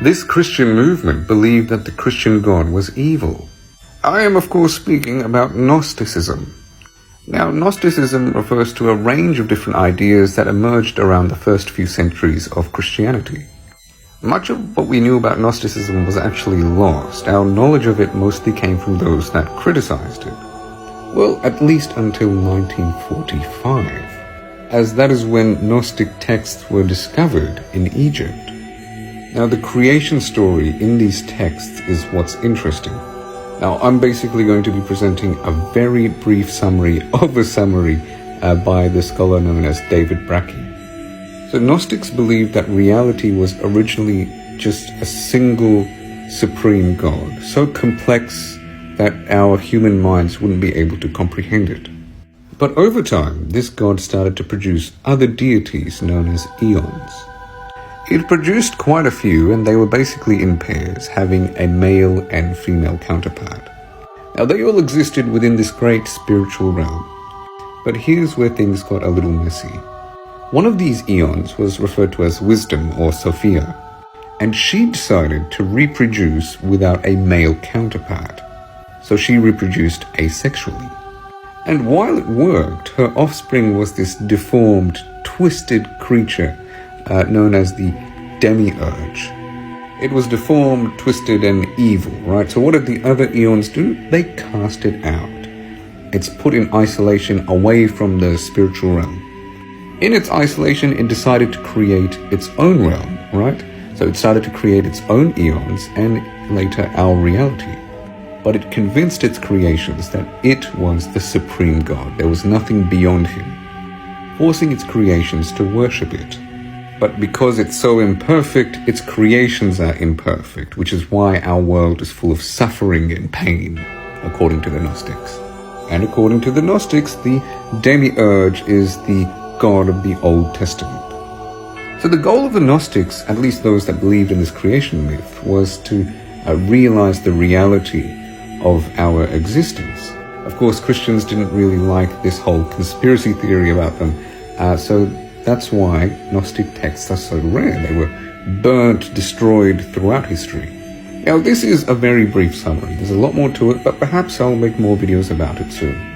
This Christian movement believed that the Christian God was evil. I am of course speaking about Gnosticism. Now, Gnosticism refers to a range of different ideas that emerged around the first few centuries of Christianity. Much of what we knew about Gnosticism was actually lost. Our knowledge of it mostly came from those that criticized it. Well, at least until 1945, as that is when Gnostic texts were discovered in Egypt. Now, the creation story in these texts is what's interesting. Now, I'm basically going to be presenting a very brief summary of a summary by the scholar known as David Brackey. So Gnostics believed that reality was originally just a single supreme God, so complex that our human minds wouldn't be able to comprehend it. But over time, this God started to produce other deities known as eons. It produced quite a few, and they were basically in pairs, having a male and female counterpart. Now, they all existed within this great spiritual realm. But here's where things got a little messy. One of these eons was referred to as Wisdom or Sophia, and she decided to reproduce without a male counterpart. So she reproduced asexually. And while it worked, her offspring was this deformed, twisted creature known as the demiurge. It was deformed, twisted, and evil, right? So what did the other eons do? They cast it out. It's put in isolation away from the spiritual realm. In its isolation, it decided to create its own realm, right? So it started to create its own eons and later our reality. But it convinced its creations that it was the supreme God. There was nothing beyond him, forcing its creations to worship it. But because it's so imperfect, its creations are imperfect, which is why our world is full of suffering and pain, according to the Gnostics. And according to the Gnostics, the demiurge is the God of the Old Testament. So the goal of the Gnostics, at least those that believed in this creation myth, was to realize the reality of our existence. Of course, Christians didn't really like this whole conspiracy theory about them, so that's why Gnostic texts are so rare. They were burnt, destroyed throughout history. Now, this is a very brief summary. There's a lot more to it, but perhaps I'll make more videos about it soon.